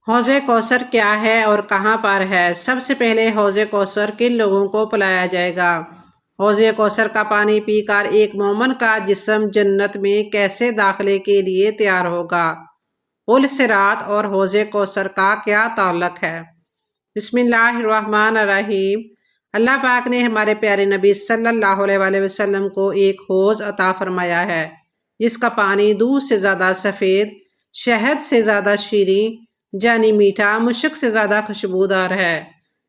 حوض کوثر کیا ہے اور کہاں پر ہے؟ سب سے پہلے حوض کوثر کن لوگوں کو پلایا جائے گا؟ حوض کوثر کا پانی پی کر ایک مومن کا جسم جنت میں کیسے داخلے کے لیے تیار ہوگا؟ پل صراط اور حوض کوثر کا کیا تعلق ہے؟ بسم اللہ الرحمن الرحیم۔ اللہ پاک نے ہمارے پیارے نبی صلی اللہ علیہ وآلہ وسلم کو ایک حوض عطا فرمایا ہے جس کا پانی دودھ سے زیادہ سفید، شہد سے زیادہ شیریں، جانی میٹھا، مشک سے زیادہ خوشبودار ہے۔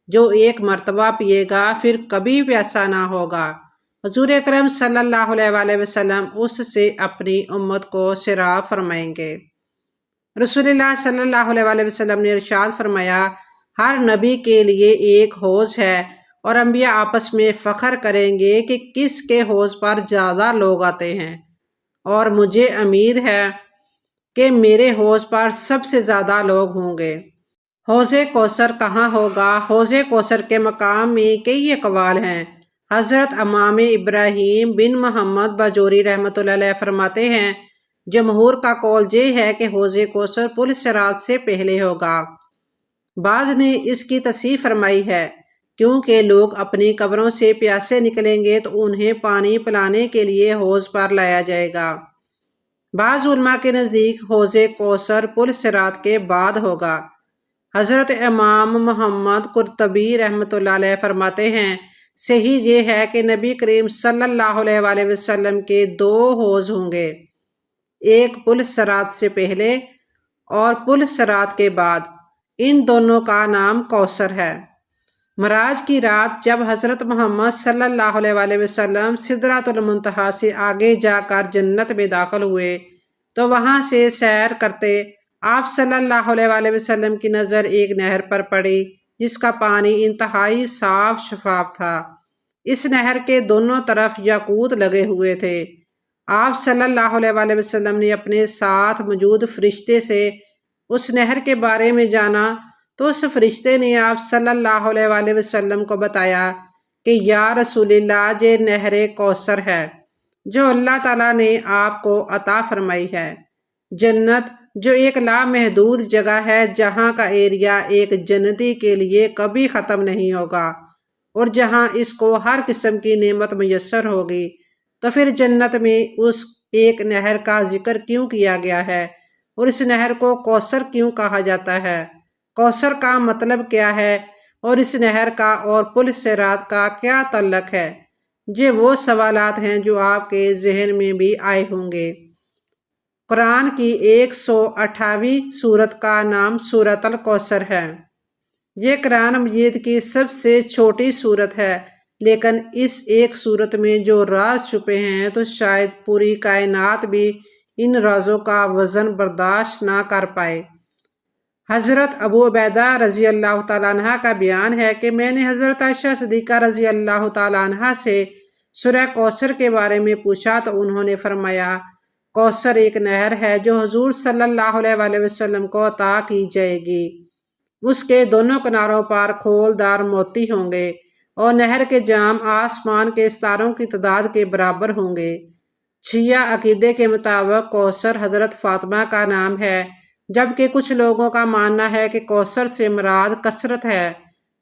جو ایک مرتبہ پیے گا پھر کبھی پیاسا نہ ہوگا۔ حضور اکرم صلی اللہ علیہ وآلہ وسلم اس سے اپنی امت کو سیراب فرمائیں گے۔ رسول اللہ صلی اللہ علیہ وآلہ وسلم نے ارشاد فرمایا، ہر نبی کے لیے ایک حوض ہے اور انبیاء آپس میں فخر کریں گے کہ کس کے حوض پر زیادہ لوگ آتے ہیں، اور مجھے امید ہے کہ میرے حوض پر سب سے زیادہ لوگ ہوں گے۔ حوض کوثر کہاں ہوگا؟ حوض کوثر کے مقام میں کئی اقوال ہیں۔ حضرت امام ابراہیم بن محمد باجوری رحمۃ اللہ علیہ فرماتے ہیں، جمہور کا قول یہ ہے کہ حوض کوثر پل صراط سے پہلے ہوگا۔ بعض نے اس کی تصحیح فرمائی ہے، کیونکہ لوگ اپنی قبروں سے پیاسے نکلیں گے تو انہیں پانی پلانے کے لیے حوض پر لایا جائے گا۔ بعض علماء کے نزدیک حوض کوثر پل صراط کے بعد ہوگا۔ حضرت امام محمد قرطبی رحمۃ اللہ علیہ فرماتے ہیں، صحیح یہ ہے کہ نبی کریم صلی اللہ علیہ وآلہ وسلم کے دو حوض ہوں گے، ایک پل صراط سے پہلے اور پل صراط کے بعد۔ ان دونوں کا نام کوثر ہے۔ معراج کی رات جب حضرت محمد صلی اللہ علیہ وآلہ وسلم سدرۃ المنتہا سے آگے جا کر جنت میں داخل ہوئے تو وہاں سے سیر کرتے آپ صلی اللہ علیہ وآلہ وسلم کی نظر ایک نہر پر پڑی جس کا پانی انتہائی صاف شفاف تھا۔ اس نہر کے دونوں طرف یاقوت لگے ہوئے تھے۔ آپ صلی اللہ علیہ وآلہ وسلم نے اپنے ساتھ موجود فرشتے سے اس نہر کے بارے میں جانا تو اس فرشتے نے آپ صلی اللہ علیہ وآلہ وسلم کو بتایا کہ یا رسول اللہ، یہ نہر کوثر ہے جو اللہ تعالیٰ نے آپ کو عطا فرمائی ہے۔ جنت جو ایک لامحدود جگہ ہے، جہاں کا ایریا ایک جنتی کے لیے کبھی ختم نہیں ہوگا اور جہاں اس کو ہر قسم کی نعمت میسر ہوگی، تو پھر جنت میں اس ایک نہر کا ذکر کیوں کیا گیا ہے اور اس نہر کو کوثر کیوں کہا جاتا ہے؟ کوثر کا مطلب کیا ہے اور اس نہر کا اور پل صراط کا کیا تعلق ہے؟ یہ وہ سوالات ہیں جو آپ کے ذہن میں بھی آئے ہوں گے۔ قرآن کی 128ویں سورت کا نام سورۃ الکوثر ہے۔ یہ قرآن مجید کی سب سے چھوٹی سورت ہے، لیکن اس ایک سورت میں جو راز چھپے ہیں تو شاید پوری کائنات بھی ان رازوں کا وزن برداشت نہ کر پائے۔ حضرت ابو عبیدہ رضی اللہ تعالیٰ عنہ کا بیان ہے کہ میں نے حضرت عائشہ صدیقہ رضی اللہ تعالیٰ عنہ سے سورہ کوثر کے بارے میں پوچھا تو انہوں نے فرمایا، کوثر ایک نہر ہے جو حضور صلی اللہ علیہ وآلہ وسلم کو عطا کی جائے گی۔ اس کے دونوں کناروں پر کھولدار موتی ہوں گے اور نہر کے جام آسمان کے ستاروں کی تعداد کے برابر ہوں گے۔ شیعہ عقیدے کے مطابق کوثر حضرت فاطمہ کا نام ہے، جبکہ کچھ لوگوں کا ماننا ہے کہ کوثر سے مراد کثرت ہے،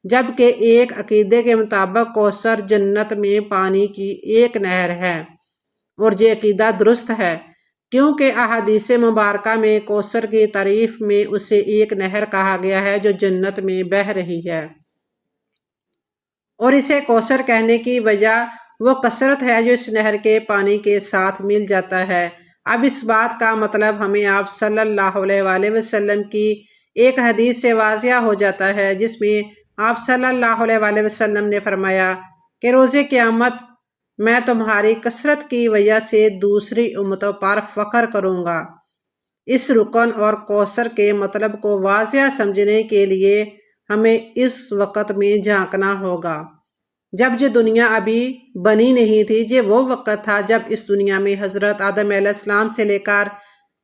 جبکہ ایک عقیدے کے مطابق کوثر جنت میں پانی کی ایک نہر ہے، اور یہ عقیدہ درست ہے کیونکہ احادیث مبارکہ میں کوثر کی تعریف میں اسے ایک نہر کہا گیا ہے جو جنت میں بہہ رہی ہے، اور اسے کوثر کہنے کی وجہ وہ کثرت ہے جو اس نہر کے پانی کے ساتھ مل جاتا ہے۔ اب اس بات کا مطلب ہمیں آپ صلی اللہ علیہ وآلہ وسلم کی ایک حدیث سے واضح ہو جاتا ہے، جس میں آپ صلی اللہ علیہ وآلہ وسلم نے فرمایا کہ روز قیامت میں تمہاری کثرت کی وجہ سے دوسری امتوں پر فخر کروں گا۔ اس رکن اور کوثر کے مطلب کو واضح سمجھنے کے لیے ہمیں اس وقت میں جھانکنا ہوگا جب یہ دنیا ابھی بنی نہیں تھی۔ یہ وہ وقت تھا جب اس دنیا میں حضرت آدم علیہ السلام سے لے کر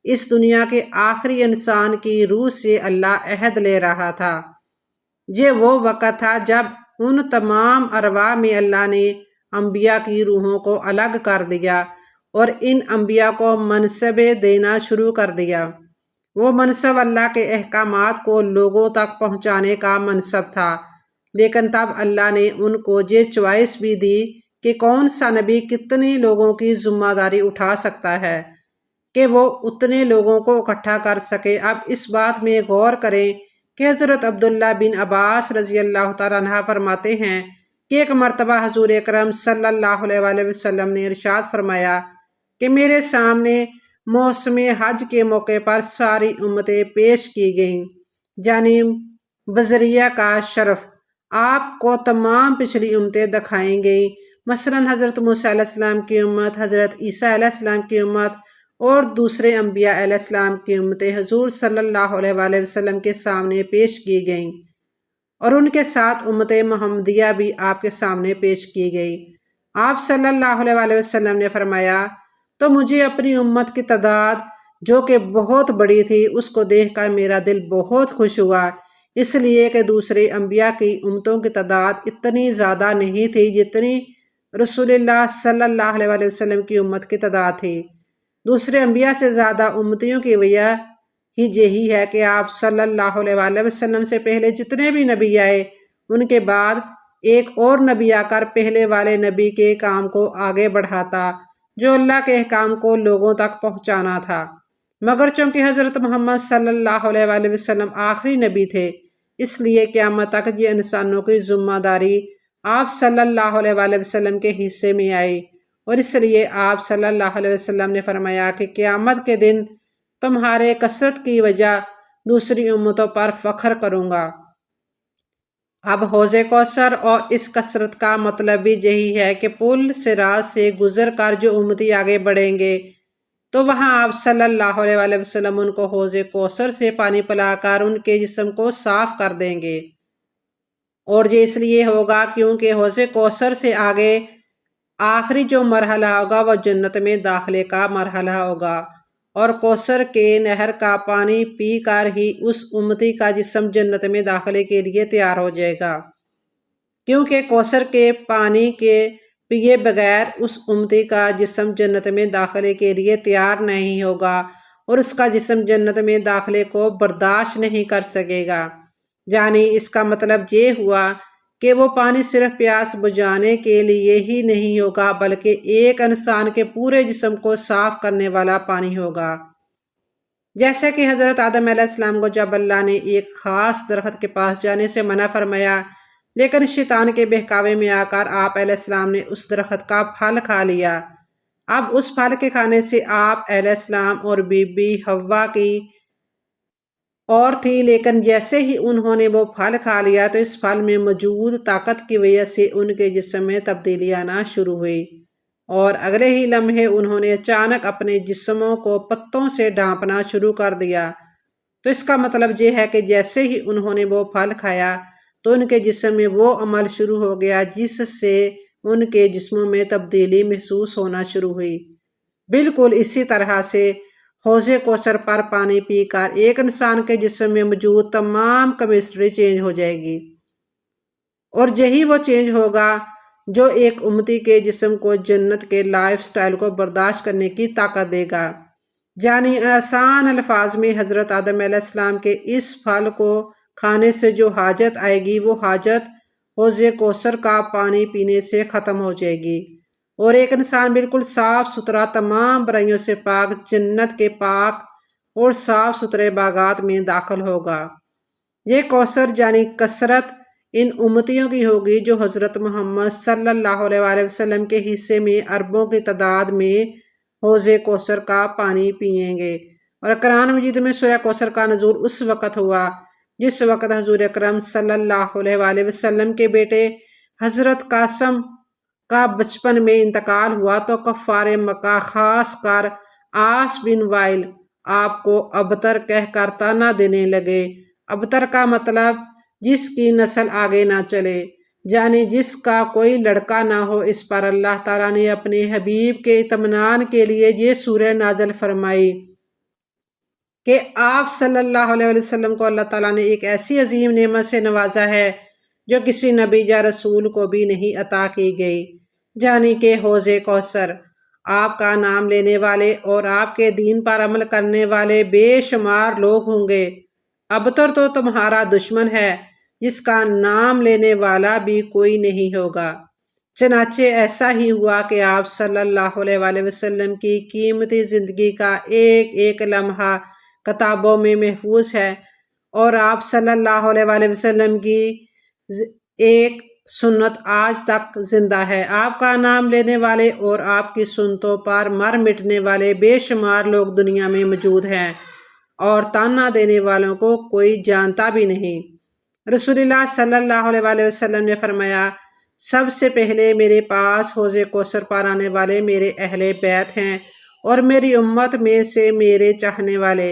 اس دنیا کے آخری انسان کی روح سے اللہ عہد لے رہا تھا۔ یہ وہ وقت تھا جب ان تمام ارواح میں اللہ نے انبیاء کی روحوں کو الگ کر دیا اور ان انبیاء کو منصبیں دینا شروع کر دیا۔ وہ منصب اللہ کے احکامات کو لوگوں تک پہنچانے کا منصب تھا، لیکن تب اللہ نے ان کو یہ چوائس بھی دی کہ کون سا نبی کتنے لوگوں کی ذمہ داری اٹھا سکتا ہے کہ وہ اتنے لوگوں کو اکٹھا کر سکے۔ اب اس بات میں غور کریں کہ حضرت عبداللہ بن عباس رضی اللہ تعالیٰ عنہ فرماتے ہیں کہ ایک مرتبہ حضور اکرم صلی اللہ علیہ وآلہ وسلم نے ارشاد فرمایا کہ میرے سامنے موسم حج کے موقع پر ساری امتیں پیش کی گئیں، یعنی بذریعہ کا شرف آپ کو تمام پچھلی امتیں دکھائیں گئی، مثلاً حضرت موسیٰ علیہ السلام کی امت، حضرت عیسیٰ علیہ السلام کی امت اور دوسرے انبیاء علیہ السلام کی امتیں حضور صلی اللہ علیہ وآلہ وسلم کے سامنے پیش کی گئیں، اور ان کے ساتھ امت محمدیہ بھی آپ کے سامنے پیش کی گئی۔ آپ صلی اللہ علیہ وآلہ وسلم نے فرمایا تو مجھے اپنی امت کی تعداد جو کہ بہت بڑی تھی اس کو دیکھ کر میرا دل بہت خوش ہوا، اس لیے کہ دوسرے انبیاء کی امتوں کی تعداد اتنی زیادہ نہیں تھی جتنی رسول اللہ صلی اللہ علیہ وآلہ وسلم کی امت کی تعداد تھی۔ دوسرے انبیاء سے زیادہ امتیوں کی وجہ ہی یہی ہے کہ آپ صلی اللہ علیہ وآلہ وسلم سے پہلے جتنے بھی نبی آئے ان کے بعد ایک اور نبی آ کر پہلے والے نبی کے کام کو آگے بڑھاتا جو اللہ کے احکام کو لوگوں تک پہنچانا تھا، مگر چونکہ حضرت محمد صلی اللہ علیہ وآلہ وسلم آخری نبی تھے اس لیے قیامت تک یہ انسانوں کی ذمہ داری آپ صلی اللہ علیہ وآلہ وسلم کے حصے میں آئی، اور اس لیے آپ صلی اللہ علیہ وسلم نے فرمایا کہ قیامت کے دن تمہارے کثرت کی وجہ دوسری امتوں پر فخر کروں گا۔ اب حوض کوثر اور اس کثرت کا مطلب بھی یہی ہے کہ پل صراط سے گزر کر جو امتی آگے بڑھیں گے تو وہاں آپ صلی اللہ علیہ وآلہ وسلم ان کو حوض کوثر سے پانی پلا کر ان کے جسم کو صاف کر دیں گے، اور یہ اس لیے ہوگا کیونکہ حوض کوثر سے آگے آخری جو مرحلہ ہوگا وہ جنت میں داخلے کا مرحلہ ہوگا، اور کوثر کے نہر کا پانی پی کر ہی اس امتی کا جسم جنت میں داخلے کے لیے تیار ہو جائے گا، کیونکہ کوثر کے پانی کے پیے بغیر اس امتی کا جسم جنت میں داخلے کے لیے تیار نہیں ہوگا اور اس کا جسم جنت میں داخلے کو برداشت نہیں کر سکے گا۔ یعنی اس کا مطلب یہ ہوا کہ وہ پانی صرف پیاس بجھانے کے لیے ہی نہیں ہوگا بلکہ ایک انسان کے پورے جسم کو صاف کرنے والا پانی ہوگا۔ جیسے کہ حضرت آدم علیہ السلام کو جب اللہ نے ایک خاص درخت کے پاس جانے سے منع فرمایا لیکن شیطان کے بہکاوے میں آ کر آپ علیہ السلام نے اس درخت کا پھل کھا لیا۔ اب اس پھل کے کھانے سے آپ علیہ السلام اور بی بی حوا کی اور تھی، لیکن جیسے ہی انہوں نے وہ پھل کھا لیا تو اس پھل میں موجود طاقت کی وجہ سے ان کے جسم میں تبدیلی آنا شروع ہوئی، اور اگلے ہی لمحے انہوں نے اچانک اپنے جسموں کو پتوں سے ڈھانپنا شروع کر دیا۔ تو اس کا مطلب یہ ہے کہ جیسے ہی انہوں نے وہ پھل کھایا تو ان کے جسم میں وہ عمل شروع ہو گیا جس سے ان کے جسموں میں تبدیلی محسوس ہونا شروع ہوئی۔ بالکل اسی طرح سے حوض کوثر پر پانی پی کر ایک انسان کے جسم میں موجود تمام کیمسٹری چینج ہو جائے گی، اور یہی وہ چینج ہوگا جو ایک امتی کے جسم کو جنت کے لائف سٹائل کو برداشت کرنے کی طاقت دے گا۔ یعنی آسان الفاظ میں حضرت آدم علیہ السلام کے اس پھل کو کھانے سے جو حاجت آئے گی وہ حاجت حوض کوثر کا پانی پینے سے ختم ہو جائے گی، اور ایک انسان بالکل صاف ستھرا تمام برائیوں سے پاک جنت کے پاک اور صاف ستھرے باغات میں داخل ہوگا۔ یہ کوثر یعنی کثرت ان امتیوں کی ہوگی جو حضرت محمد صلی اللہ علیہ وآلہ وسلم کے حصے میں اربوں کی تعداد میں حوض کوثر کا پانی پئیں گے، اور قرآن مجید میں سورہ کوثر کا نزول اس وقت ہوا جس وقت حضور اکرم صلی اللہ علیہ وآلہ وسلم کے بیٹے حضرت قاسم کا بچپن میں انتقال ہوا تو کفار مکہ خاص کر عاص بن وائل آپ کو ابتر کہہ کر طعنہ دینے لگے۔ ابتر کا مطلب جس کی نسل آگے نہ چلے، یعنی جس کا کوئی لڑکا نہ ہو۔ اس پر اللہ تعالیٰ نے اپنے حبیب کے اطمینان کے لیے یہ سورہ نازل فرمائی کہ آپ صلی اللہ علیہ وسلم کو اللہ تعالیٰ نے ایک ایسی عظیم نعمت سے نوازا ہے جو کسی نبی یا رسول کو بھی نہیں عطا کی گئی، یعنی کہ حوض کوثر۔ آپ کا نام لینے والے اور آپ کے دین پر عمل کرنے والے بے شمار لوگ ہوں گے۔ ابتر تو تمہارا دشمن ہے جس کا نام لینے والا بھی کوئی نہیں ہوگا۔ چنانچہ ایسا ہی ہوا کہ آپ صلی اللہ علیہ وآلہ وسلم کی قیمتی زندگی کا ایک ایک لمحہ کتابوں میں محفوظ ہے، اور آپ صلی اللہ علیہ وآلہ وسلم کی ایک سنت آج تک زندہ ہے۔ آپ کا نام لینے والے اور آپ کی سنتوں پر مر مٹنے والے بے شمار لوگ دنیا میں موجود ہیں، اور تانا دینے والوں کو کوئی جانتا بھی نہیں۔ رسول اللہ صلی اللہ علیہ وآلہ وسلم نے فرمایا، سب سے پہلے میرے پاس حوض کوثر پر آنے والے میرے اہل بیت ہیں، اور میری امت میں سے میرے چاہنے والے۔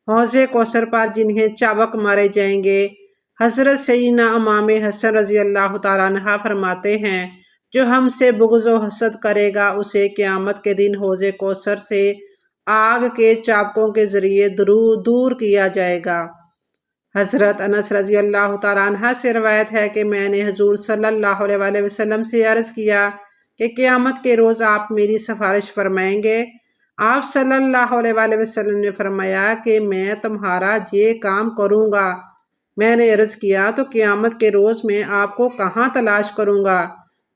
حوض کوثر پر جنہیں چابک مارے جائیں گے، حضرت سیدنا امام حسن رضی اللہ تعالیٰ عنہ فرماتے ہیں، جو ہم سے بغض و حسد کرے گا اسے قیامت کے دن حوض کوثر سے آگ کے چابکوں کے ذریعے دور کیا جائے گا۔ حضرت انس رضی اللہ تعالیٰ عنہ سے روایت ہے کہ میں نے حضور صلی اللہ علیہ وآلہ وسلم سے عرض کیا کہ قیامت کے روز آپ میری سفارش فرمائیں گے؟ آپ صلی اللہ علیہ وآلہ وسلم نے فرمایا کہ میں تمہارا یہ کام کروں گا۔ میں نے عرض کیا تو قیامت کے روز میں آپ کو کہاں تلاش کروں گا؟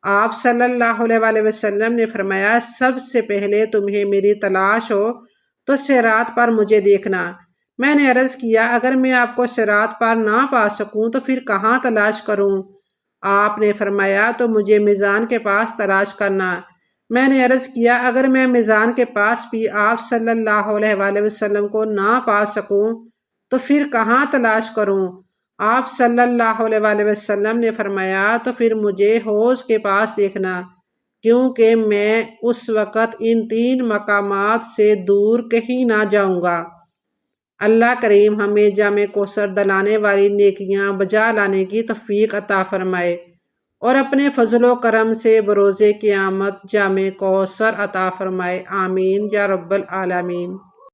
آپ صلی اللہ علیہ وآلہ وسلم نے فرمایا، سب سے پہلے تمہیں میری تلاش ہو تو صراط پر مجھے دیکھنا۔ میں نے عرض کیا، اگر میں آپ کو صراط پر نہ پا سکوں تو پھر کہاں تلاش کروں؟ آپ نے فرمایا، تو مجھے میزان کے پاس تلاش کرنا۔ میں نے عرض کیا، اگر میں میزان کے پاس بھی آپ صلی اللہ علیہ وآلہ وسلم کو نہ پا سکوں تو پھر کہاں تلاش کروں؟ آپ صلی اللہ علیہ وآلہ وسلم نے فرمایا، تو پھر مجھے حوض کے پاس دیکھنا، کیونکہ میں اس وقت ان 3 مقامات سے دور کہیں نہ جاؤں گا۔ اللہ کریم ہمیں جام کوثر دلانے والی نیکیاں بجا لانے کی توفیق عطا فرمائے، اور اپنے فضل و کرم سے بروز قیامت جام کوثر عطا فرمائے۔ آمین یا رب العالمین۔